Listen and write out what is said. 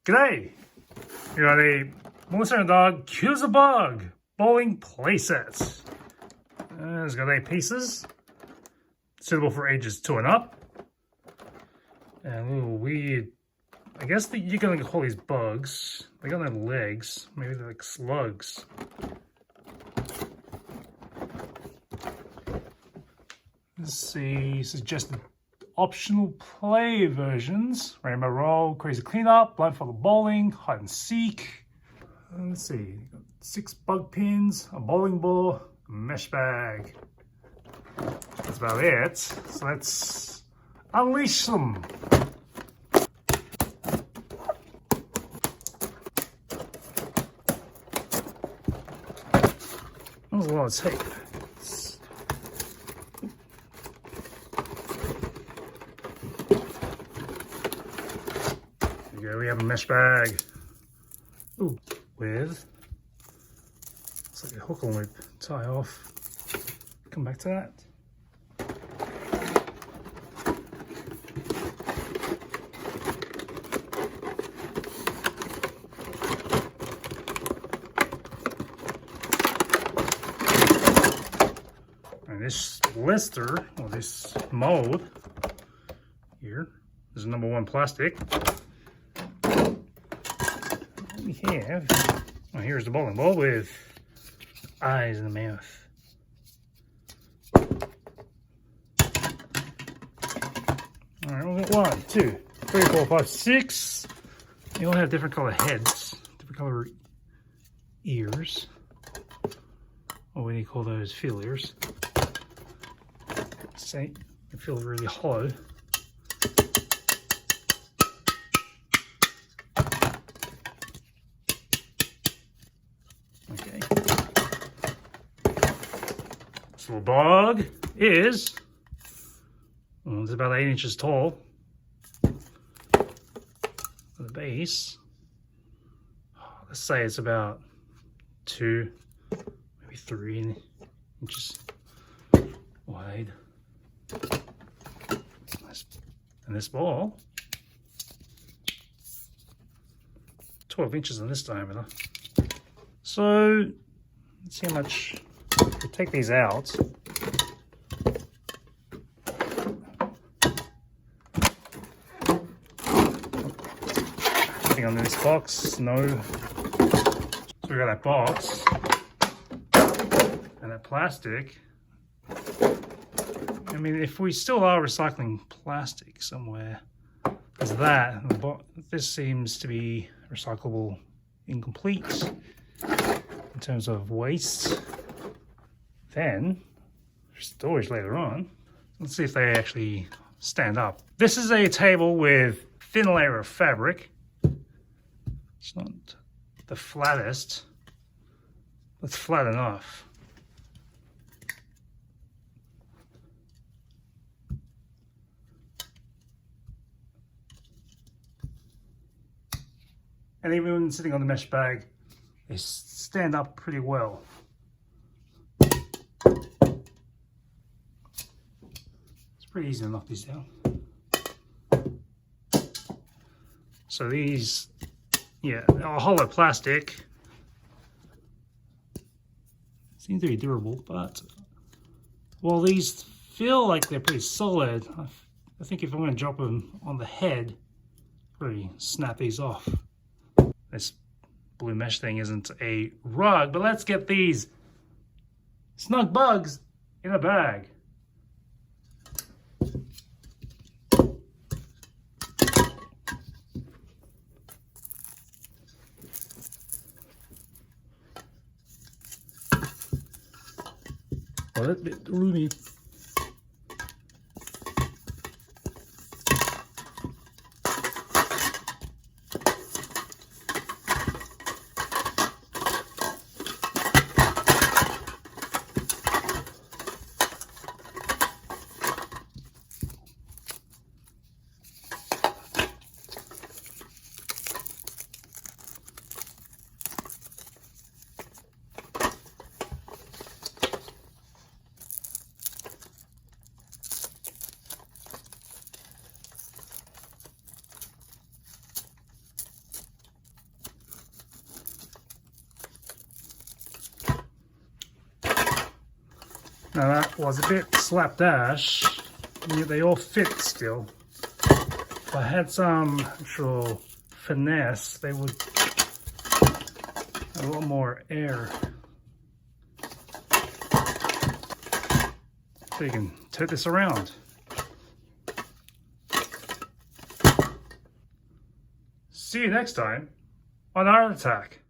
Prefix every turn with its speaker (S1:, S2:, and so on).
S1: G'day! We got a Melissa and Dog Choose a Bug bowling playset. It's got 8 pieces, suitable for ages 2 and up. And ooh, weird. I guess that you're gonna call these bugs. They got no legs. Maybe they're like slugs. Let's see. Suggested optional play versions: Rainbow Roll, Crazy Cleanup, Blindfolded Bowling, Hide and Seek. Let's see. 6 bug pins, a bowling ball, a mesh bag. That's about it. So let's unleash them. That was a lot of tape. There you go, we have a mesh bag. Ooh, with, it's like a hook and loop. Tie off. Come back to that. And this blister, or this mold here, is #1 plastic. We have, well, here's the bowling ball with eyes in the mouth. All right, we've got 1, 2, 3, 4, 5, 6. They all have different color heads, different color ears. Or what do you call those? Feel ears. Say, it feels really hollow. Okay. This little bug is, well, it's about 8 inches tall. The base, let's say it's about 2, maybe 3 inches wide. And this ball, 12 inches in this diameter. So let's see how much. We take these out. Nothing under this box, no. So we got that box and that plastic. I mean, if we still are recycling plastic somewhere, there's that. This seems to be recyclable incomplete in terms of waste. Then, storage later on. Let's see if they actually stand up. This is a table with thin layer of fabric. It's not the flattest, but it's flat enough. And even when sitting on the mesh bag, they stand up pretty well. It's pretty easy to knock these down. So these, yeah, are hollow plastic. Seem to be durable, but while these feel like they're pretty solid, I think if I'm going to drop them on the head, probably snap these off. This blue mesh thing isn't a rug, but let's get these snug bugs in a bag. Oh, that's a bit roomy. Now that was a bit slapdash, and yet they all fit still. If I had some actual finesse, they would have a lot more air. So you can tote this around. See you next time on Art Attack.